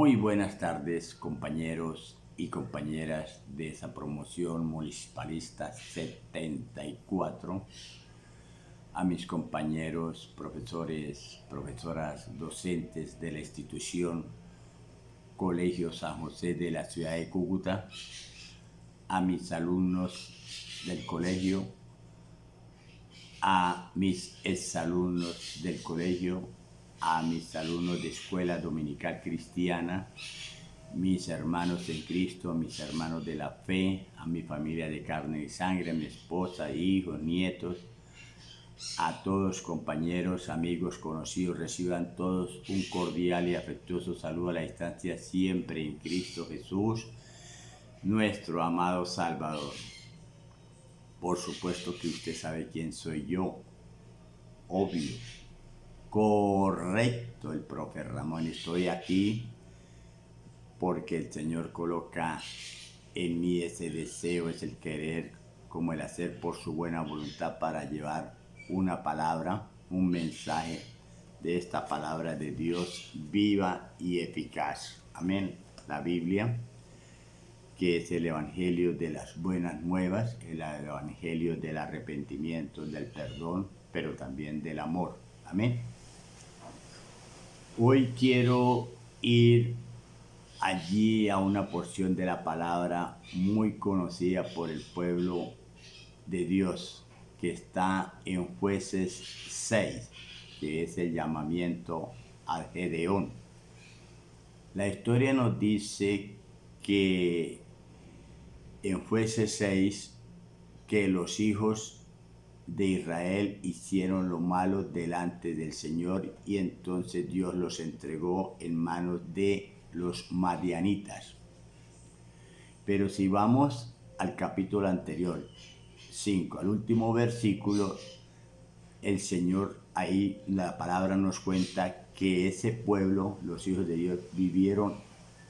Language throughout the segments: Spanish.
Muy buenas tardes, compañeros y compañeras de esa promoción municipalista 74, a mis compañeros, profesores, profesoras, docentes de la institución Colegio San José de la ciudad de Cúcuta, a mis alumnos del colegio, a mis exalumnos del colegio, a mis alumnos de Escuela Dominical Cristiana, mis hermanos en Cristo, mis hermanos de la fe, a mi familia de carne y sangre, a mi esposa, hijos, nietos, a todos compañeros, amigos, conocidos, reciban todos un cordial y afectuoso saludo a la distancia siempre en Cristo Jesús, nuestro amado Salvador. Por supuesto que usted sabe quién soy yo, obvio, correcto, el profe Ramón. Estoy aquí porque el Señor coloca en mí ese deseo, es el querer como el hacer por su buena voluntad para llevar una palabra, un mensaje de esta palabra de Dios viva y eficaz. Amén. La Biblia, que es el Evangelio de las buenas nuevas, el Evangelio del arrepentimiento, del perdón, pero también del amor. Amén. Hoy quiero ir allí a una porción de la palabra muy conocida por el pueblo de Dios, que está en Jueces 6, que es el llamamiento a Gedeón. La historia nos dice que en Jueces 6, que los hijos de Israel hicieron lo malo delante del Señor y entonces Dios los entregó en manos de los madianitas. Pero si vamos al capítulo anterior, 5, al último versículo, el Señor, ahí la palabra nos cuenta que ese pueblo, los hijos de Dios, vivieron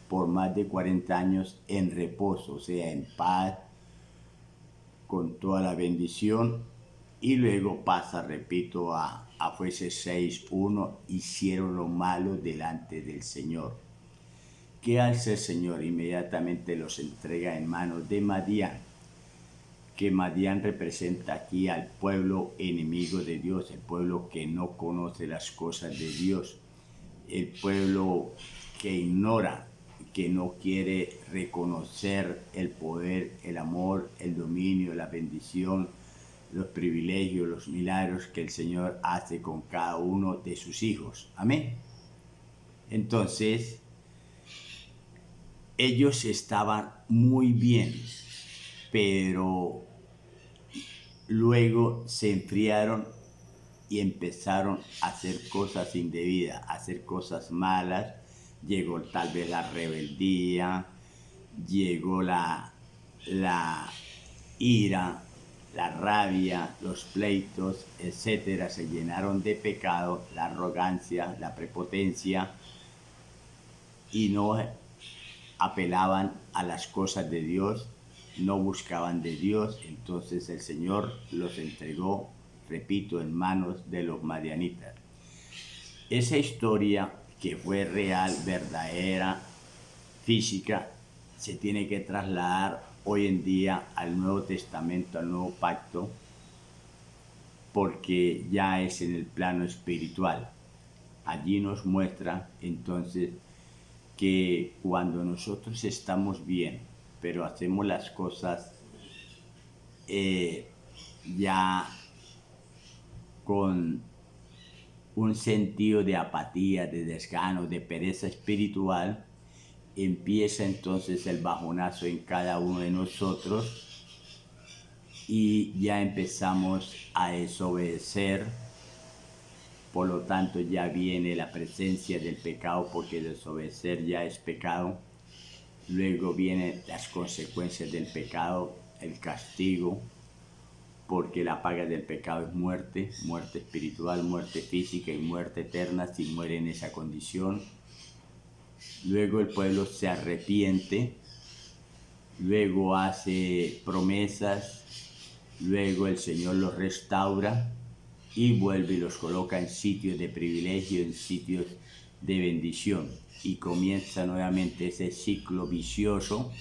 por más de 40 años en reposo, o sea, en paz, con toda la bendición, y luego pasa, repito, a Jueces 6:1, hicieron lo malo delante del Señor. ¿Qué hace el Señor? Inmediatamente los entrega en manos de Madián, que Madián representa aquí al pueblo enemigo de Dios, el pueblo que no conoce las cosas de Dios, el pueblo que ignora, que no quiere reconocer el poder, el amor, el dominio, la bendición, los privilegios, los milagros que el Señor hace con cada uno de sus hijos. Amén. Entonces, ellos estaban muy bien, pero luego se enfriaron y empezaron a hacer cosas indebidas, a hacer cosas malas. Llegó tal vez la rebeldía, llegó la ira, la rabia, los pleitos, etcétera. Se llenaron de pecado, la arrogancia, la prepotencia, y no apelaban a las cosas de Dios, no buscaban de Dios. Entonces el Señor los entregó, repito, en manos de los madianitas. Esa historia, que fue real, verdadera, física, se tiene que trasladar hoy en día al Nuevo Testamento, al Nuevo Pacto, porque ya es en el plano espiritual. Allí nos muestra entonces que cuando nosotros estamos bien, pero hacemos las cosas ya con un sentido de apatía, de desgano, de pereza espiritual, empieza entonces el bajonazo en cada uno de nosotros y ya empezamos a desobedecer. Por lo tanto, ya viene la presencia del pecado, porque desobedecer ya es pecado. Luego vienen las consecuencias del pecado, el castigo, porque la paga del pecado es muerte, muerte espiritual, muerte física y muerte eterna si muere en esa condición. Luego el pueblo se arrepiente, luego hace promesas, luego el Señor los restaura y vuelve y los coloca en sitios de privilegio, en sitios de bendición y comienza nuevamente ese ciclo vicioso.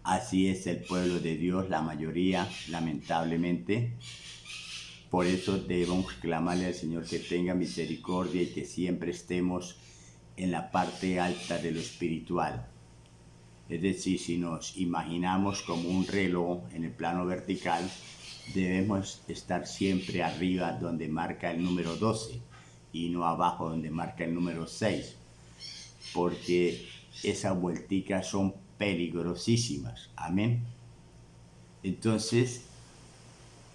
Así es el pueblo de Dios, la mayoría, lamentablemente. Por eso debemos clamarle al Señor que tenga misericordia y que siempre estemos en la parte alta de lo espiritual. Es decir, si nos imaginamos como un reloj en el plano vertical, debemos estar siempre arriba donde marca el número 12 y no abajo donde marca el número 6, porque esas vuelticas son peligrosísimas. Amén. Entonces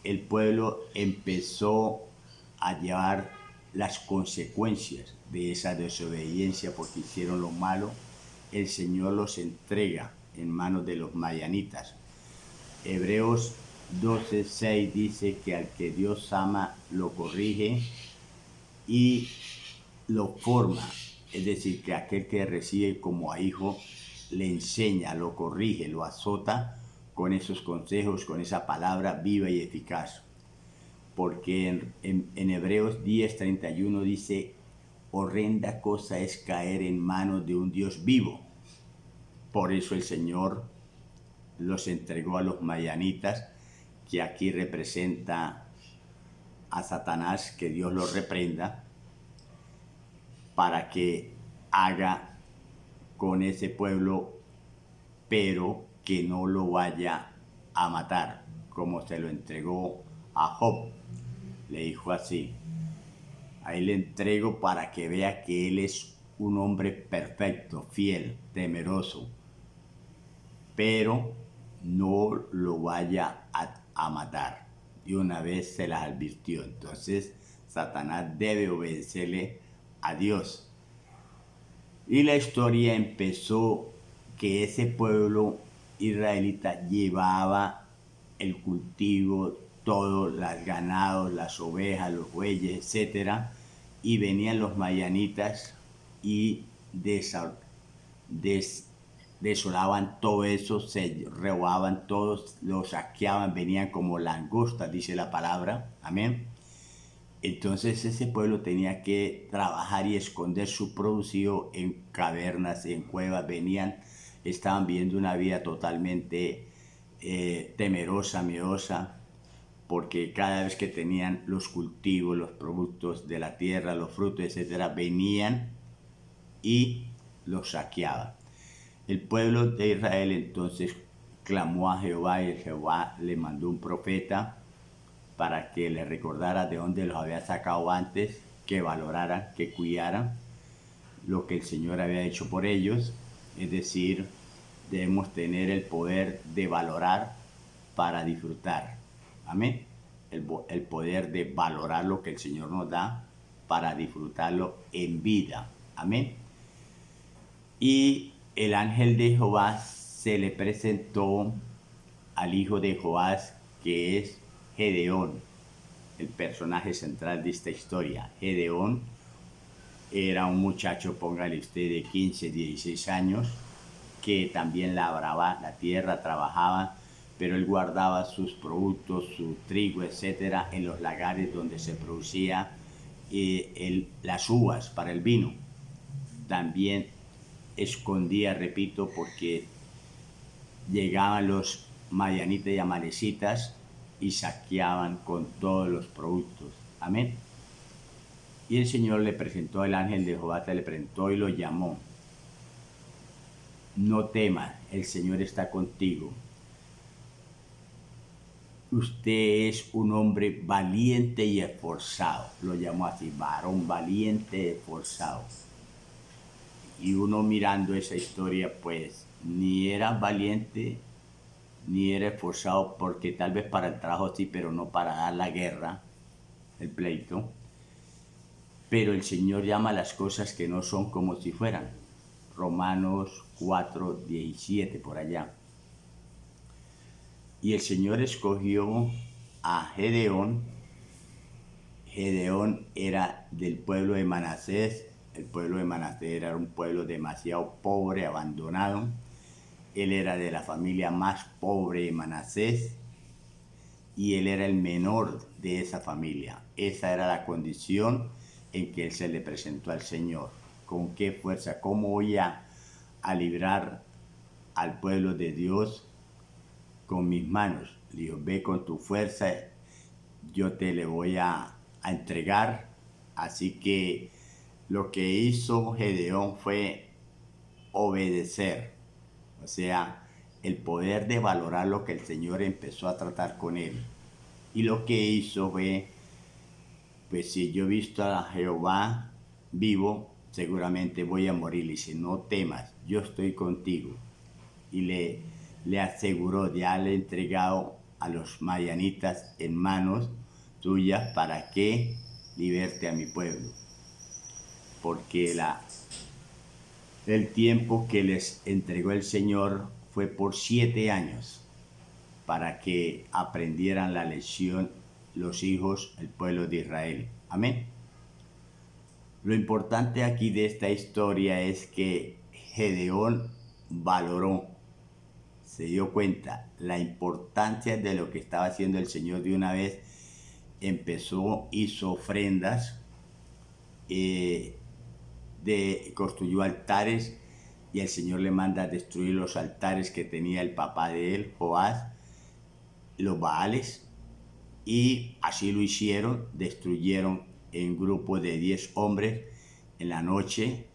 el pueblo empezó a llevar las consecuencias de esa desobediencia porque hicieron lo malo. El Señor los entrega en manos de los madianitas. Hebreos 12:6 dice que al que Dios ama lo corrige y lo forma. Es decir, que aquel que recibe como a hijo le enseña, lo corrige, lo azota con esos consejos, con esa palabra viva y eficaz. Porque en Hebreos 10:31 dice: horrenda cosa es caer en manos de un Dios vivo. Por eso el Señor los entregó a los madianitas, que aquí representa a Satanás, que Dios lo reprenda, para que haga con ese pueblo, pero que no lo vaya a matar, como se lo entregó a Job. Le dijo así: ahí le entrego para que vea que él es un hombre perfecto, fiel, temeroso, pero no lo vaya a matar. Y una vez se las advirtió. Entonces Satanás debe obedecerle a Dios. Y la historia empezó que ese pueblo israelita llevaba el cultivo, todos los ganados, las ovejas, los bueyes, etc. Y venían los madianitas y desolaban todo eso, se robaban todos, los saqueaban, venían como langostas, dice la palabra. Amén. Entonces ese pueblo tenía que trabajar y esconder su producido en cavernas, en cuevas. Estaban viviendo una vida totalmente temerosa, miedosa, porque cada vez que tenían los cultivos, los productos de la tierra, los frutos, etcétera, venían y los saqueaban. El pueblo de Israel entonces clamó a Jehová y Jehová le mandó un profeta para que le recordara de dónde los había sacado antes, que valoraran, que cuidaran lo que el Señor había hecho por ellos. Es decir, debemos tener el poder de valorar para disfrutar. Amén. El poder de valorar lo que el Señor nos da para disfrutarlo en vida. Amén. Y el ángel de Jehová se le presentó al hijo de Joás, que es Gedeón, el personaje central de esta historia. Gedeón era un muchacho, póngale usted, de 15, 16 años, que también labraba la tierra, trabajaba, pero él guardaba sus productos, su trigo, etcétera, en los lagares donde se producía las uvas para el vino. También escondía, repito, porque llegaban los madianitas y amalecitas y saqueaban con todos los productos. Amén. Y el Señor le presentó, el ángel de Jehová se le presentó y lo llamó: no temas, el Señor está contigo. Usted es un hombre valiente y esforzado. Lo llamó así: varón valiente y esforzado. Y uno mirando esa historia, pues ni era valiente ni era esforzado, porque tal vez para el trabajo sí, pero no para dar la guerra, el pleito. Pero el Señor llama las cosas que no son como si fueran. Romanos 4:17, por allá. Y el Señor escogió a Gedeón. Gedeón era del pueblo de Manasés. El pueblo de Manasés era un pueblo demasiado pobre, abandonado. Él era de la familia más pobre de Manasés y él era el menor de esa familia. Esa era la condición en que él se le presentó al Señor. ¿Con qué fuerza? ¿Cómo voy a librar al pueblo de Dios con mis manos? Le dijo, ve con tu fuerza, yo te le voy a entregar. Así que lo que hizo Gedeón fue obedecer. O sea, el poder de valorar lo que el Señor empezó a tratar con él. Y lo que hizo fue, pues si yo he visto a Jehová vivo, seguramente voy a morir. Le dice, no temas, yo estoy contigo. Y le aseguró, ya le he entregado a los madianitas en manos tuyas para que liberte a mi pueblo. Porque el tiempo que les entregó el Señor fue por 7 años para que aprendieran la lección los hijos, el pueblo de Israel. Amén. Lo importante aquí de esta historia es que Gedeón valoró, se dio cuenta la importancia de lo que estaba haciendo el Señor de una vez. Hizo ofrendas, construyó altares, y el Señor le manda a destruir los altares que tenía el papá de él, Joás, los Baales, y así lo hicieron. Destruyeron en grupo de 10 hombres en la noche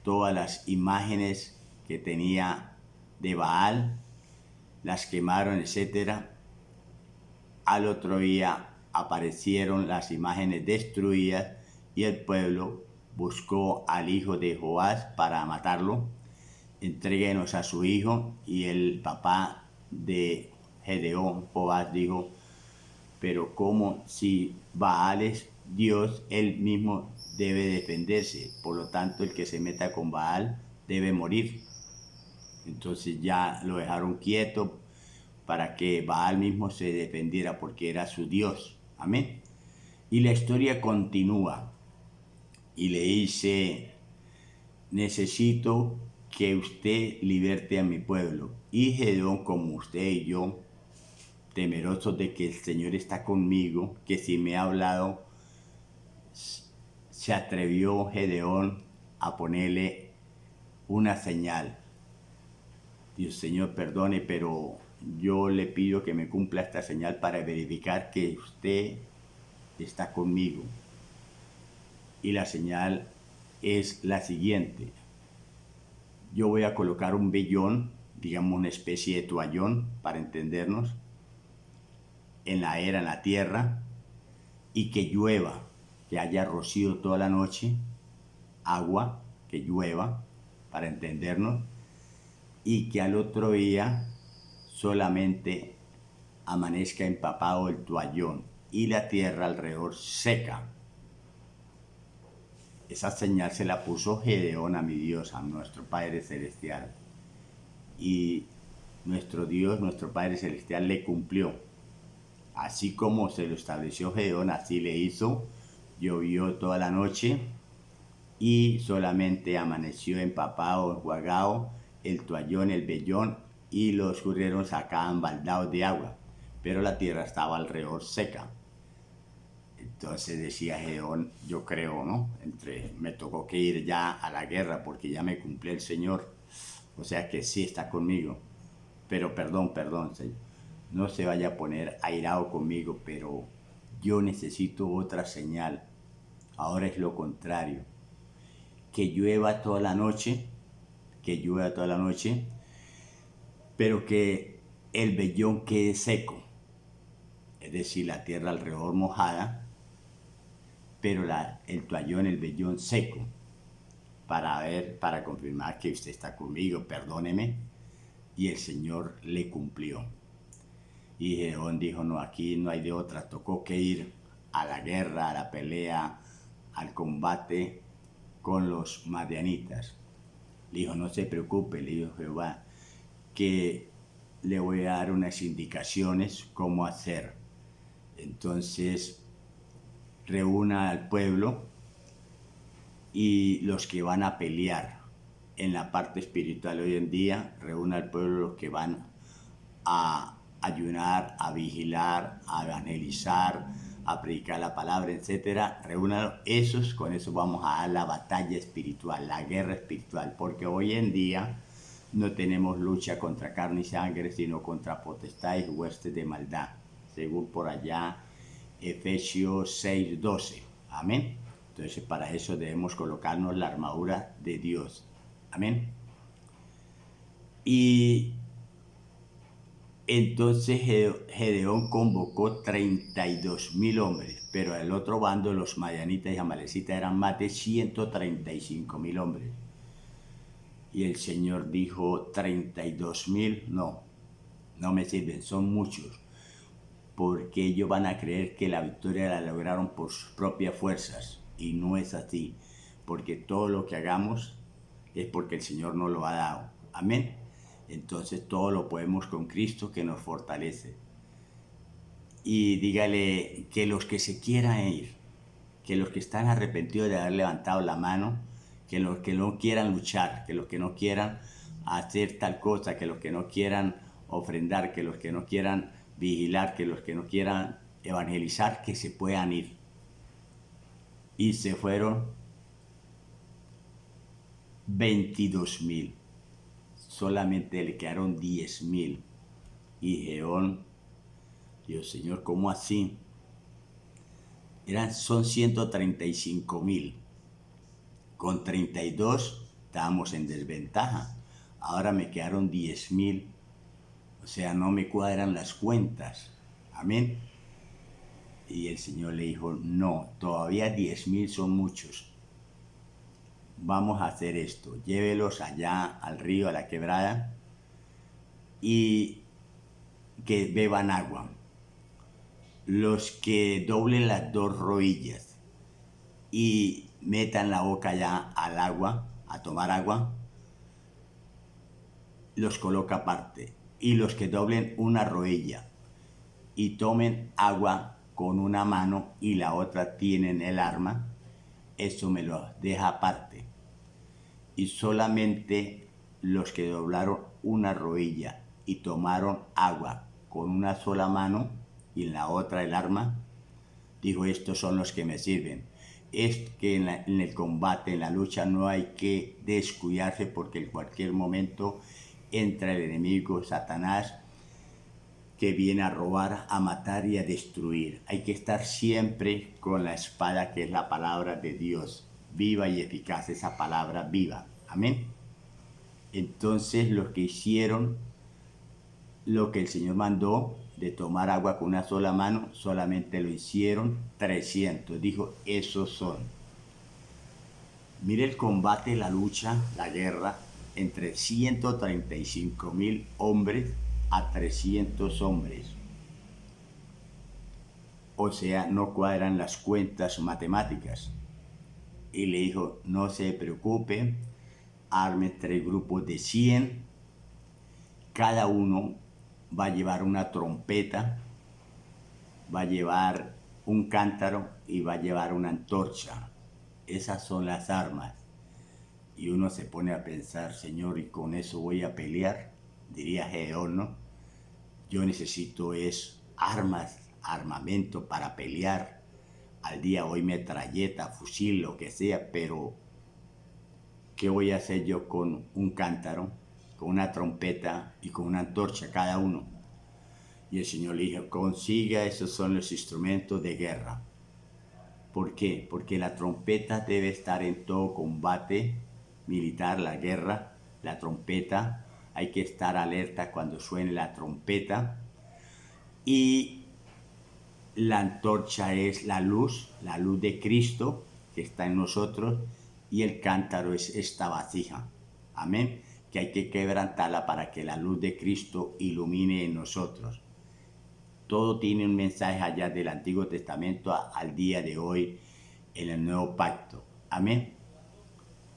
todas las imágenes que tenía de Baal, las quemaron, etc. Al otro día aparecieron las imágenes destruidas y el pueblo buscó al hijo de Joás para matarlo. Entréguenos a su hijo. Y el papá de Gedeón, Joás, dijo, pero ¿cómo? Si Baal es Dios, él mismo debe defenderse. Por lo tanto, el que se meta con Baal debe morir. Entonces ya lo dejaron quieto para que Baal mismo se defendiera, porque era su Dios. Amén. Y la historia continúa. Y le dice, necesito que usted liberte a mi pueblo. Y Gedeón, como usted y yo, temerosos de que el Señor está conmigo, que si me ha hablado, se atrevió Gedeón a ponerle una señal. Dios, Señor, perdone, pero yo le pido que me cumpla esta señal para verificar que usted está conmigo. Y la señal es la siguiente. Yo voy a colocar un vellón, digamos una especie de toallón, para entendernos, en la tierra, y que llueva, que haya rocío toda la noche, agua, que llueva, para entendernos, y que al otro día solamente amanezca empapado el toallón y la tierra alrededor seca. Esa señal se la puso Gedeón a mi Dios, a nuestro Padre Celestial. Y nuestro Dios, nuestro Padre Celestial, le cumplió. Así como se lo estableció Gedeón, así le hizo. Llovió toda la noche y solamente amaneció empapado, enjuagado el toallón, el vellón, y los curreros sacaban baldados de agua, pero la tierra estaba alrededor seca. Entonces decía Gedeón, yo creo, ¿no? Me tocó que ir ya a la guerra porque ya me cumplió el Señor. O sea que sí está conmigo. Pero perdón, Señor. No se vaya a poner airado conmigo, pero yo necesito otra señal. Ahora es lo contrario. Que llueva toda la noche, pero que el vellón quede seco. Es decir, la tierra alrededor mojada, pero el toallón, el vellón seco, para confirmar que usted está conmigo, perdóneme. Y el Señor le cumplió. Y Gedeón dijo, no, aquí no hay de otra, tocó que ir a la guerra, a la pelea, al combate con los madianitas. Le dijo, no se preocupe, le dijo Jehová, que le voy a dar unas indicaciones cómo hacer. Entonces, reúna al pueblo y los que van a pelear en la parte espiritual hoy en día, reúna al pueblo los que van a ayunar, a vigilar, a evangelizar, a predicar la palabra, etcétera. Reúnanlo. Con eso vamos a dar la batalla espiritual, la guerra espiritual, porque hoy en día no tenemos lucha contra carne y sangre, sino contra potestades y huestes de maldad, según por allá Efesios 6:12. Amén. Entonces para eso debemos colocarnos la armadura de Dios. Amén. Y entonces Gedeón convocó 32,000 hombres, pero al otro bando los madianitas y amalecitas eran más de 135,000 hombres. Y el Señor dijo, 32,000, no me sirven, son muchos, porque ellos van a creer que la victoria la lograron por sus propias fuerzas, y no es así, porque todo lo que hagamos es porque el Señor nos lo ha dado. Amén. Entonces todo lo podemos con Cristo que nos fortalece. Y dígale que los que se quieran ir, que los que están arrepentidos de haber levantado la mano, que los que no quieran luchar, que los que no quieran hacer tal cosa, que los que no quieran ofrendar, que los que no quieran vigilar, que los que no quieran evangelizar, que se puedan ir. Y se fueron 22,000. Solamente le quedaron 10,000. Y Gedeón dijo, Señor, ¿cómo así? Son 135,000. Con 32 estábamos en desventaja. Ahora me quedaron 10,000. O sea, no me cuadran las cuentas. Amén. Y el Señor le dijo, no, todavía 10,000 son muchos. Vamos a hacer esto. Llévelos allá al río, a la quebrada, y que beban agua. Los que doblen las 2 rodillas y metan la boca ya al agua, a tomar agua, los coloca aparte. Y los que doblen una rodilla y tomen agua con una mano y la otra tienen el arma, eso me lo deja aparte. Y solamente los que doblaron una rodilla y tomaron agua con una sola mano y en la otra el arma, dijo, estos son los que me sirven. Es que en el combate, en la lucha, no hay que descuidarse, porque en cualquier momento entra el enemigo, Satanás, que viene a robar, a matar y a destruir. Hay que estar siempre con la espada, que es la palabra de Dios, viva y eficaz, esa palabra viva. Amén. Entonces los que hicieron lo que el Señor mandó, de tomar agua con una sola mano, solamente lo hicieron 300. Dijo, esos son. Mire el combate, la lucha, la guerra entre 135,000 hombres a 300 hombres. O sea, no cuadran las cuentas matemáticas. Y le dijo, no se preocupe, arme 3 grupos de 100, cada uno va a llevar una trompeta, va a llevar un cántaro y va a llevar una antorcha. Esas son las armas. Y uno se pone a pensar, Señor, ¿y con eso voy a pelear? Diría Gedeón, ¿no? Yo necesito armas, armamento para pelear. Al día hoy metralleta, fusil, lo que sea, pero ¿qué voy a hacer yo con un cántaro, con una trompeta y con una antorcha cada uno? Y el Señor le dijo, consiga, esos son los instrumentos de guerra. ¿Por qué? Porque la trompeta debe estar en todo combate militar, la guerra, la trompeta, hay que estar alerta cuando suene la trompeta. Y la antorcha es la luz de Cristo que está en nosotros, y el cántaro es esta vasija. Amén. Que hay que quebrantarla para que la luz de Cristo ilumine en nosotros. Todo tiene un mensaje allá del Antiguo Testamento al día de hoy en el Nuevo Pacto. Amén.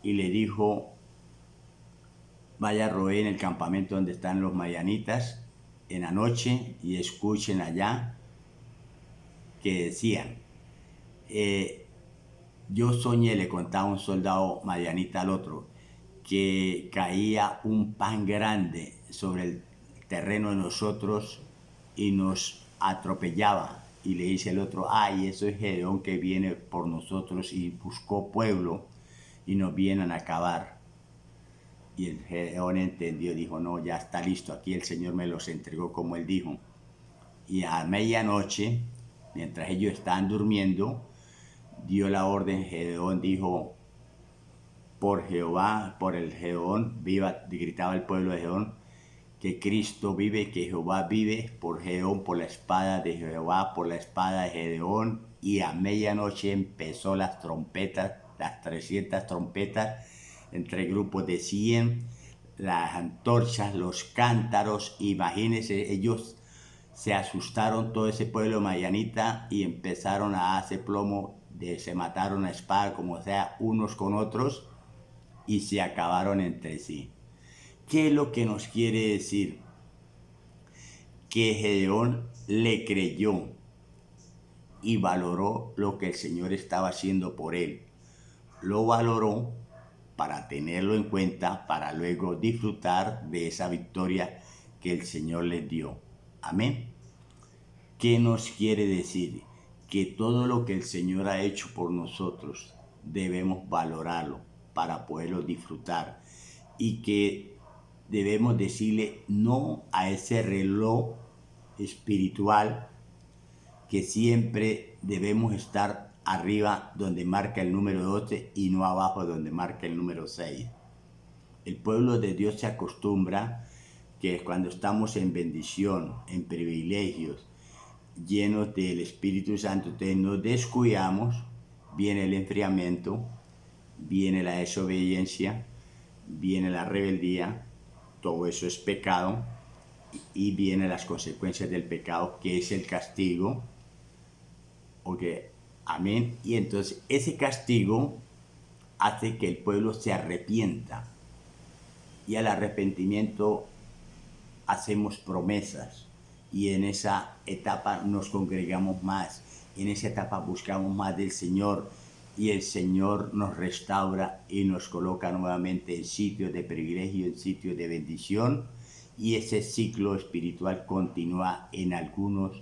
Y le dijo, vaya a roer en el campamento donde están los madianitas en la noche y escuchen allá que decían, yo soñé, le contaba un soldado madianita al otro, que caía un pan grande sobre el terreno de nosotros y nos atropellaba y le dice el otro, ay, eso es Gedeón que viene por nosotros y buscó pueblo y nos vienen a acabar. Y el Gedeón entendió, dijo, no, ya está listo, aquí el Señor me los entregó como él dijo. Y a medianoche, mientras ellos estaban durmiendo, dio la orden, Gedeón dijo, por Jehová, por el Gedeón, viva, gritaba el pueblo de Gedeón, que Cristo vive, que Jehová vive, por Gedeón, por la espada de Jehová, por la espada de Gedeón. Y a medianoche empezó las trompetas, las 300 trompetas, entre grupos de 100, las antorchas, los cántaros. Imagínense, ellos se asustaron, todo ese pueblo madianita, y empezaron a hacer plomo, se mataron a espada, como sea, unos con otros, y se acabaron entre sí. ¿Qué es lo que nos quiere decir? Que Gedeón le creyó y valoró lo que el Señor estaba haciendo por él. Lo valoró para tenerlo en cuenta, para luego disfrutar de esa victoria que el Señor les dio. Amén. ¿Qué nos quiere decir? Que todo lo que el Señor ha hecho por nosotros debemos valorarlo para poderlo disfrutar, y que debemos decirle no a ese reloj espiritual, que siempre debemos estar arriba donde marca el número 12 y no abajo donde marca el número 6. El pueblo de Dios se acostumbra que cuando estamos en bendición, en privilegios, llenos del Espíritu Santo, entonces nos descuidamos, viene el enfriamiento, viene la desobediencia, viene la rebeldía, todo eso es pecado, y vienen las consecuencias del pecado, que es el castigo. Amén. Y entonces ese castigo hace que el pueblo se arrepienta, y al arrepentimiento hacemos promesas, y en esa etapa nos congregamos más, en esa etapa buscamos más del Señor, y el Señor nos restaura y nos coloca nuevamente en sitios de privilegio, en sitios de bendición, y ese ciclo espiritual continúa en algunos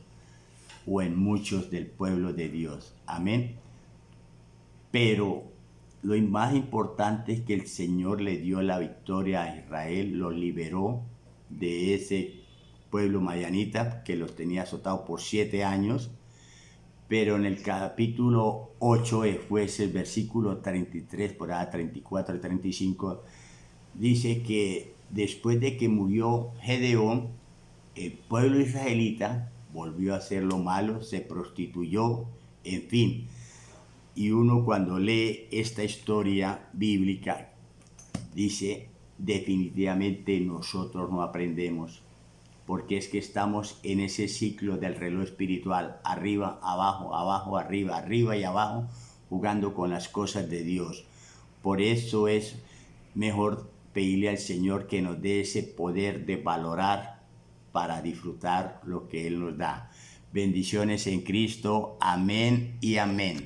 o en muchos del pueblo de Dios. Amén. Pero lo más importante es que el Señor le dio la victoria a Israel, lo liberó de ese pueblo madianita que los tenía azotados por 7 años. Pero en el capítulo 8 de Jueces, versículo 33, por ahí 34 y 35, dice que después de que murió Gedeón, el pueblo israelita volvió a hacer lo malo, se prostituyó, en fin. Y uno cuando lee esta historia bíblica dice, definitivamente nosotros no aprendemos, porque es que estamos en ese ciclo del reloj espiritual, arriba, abajo, abajo, arriba, arriba y abajo, jugando con las cosas de Dios. Por eso es mejor pedirle al Señor que nos dé ese poder de valorar para disfrutar lo que Él nos da. Bendiciones en Cristo. Amén y amén.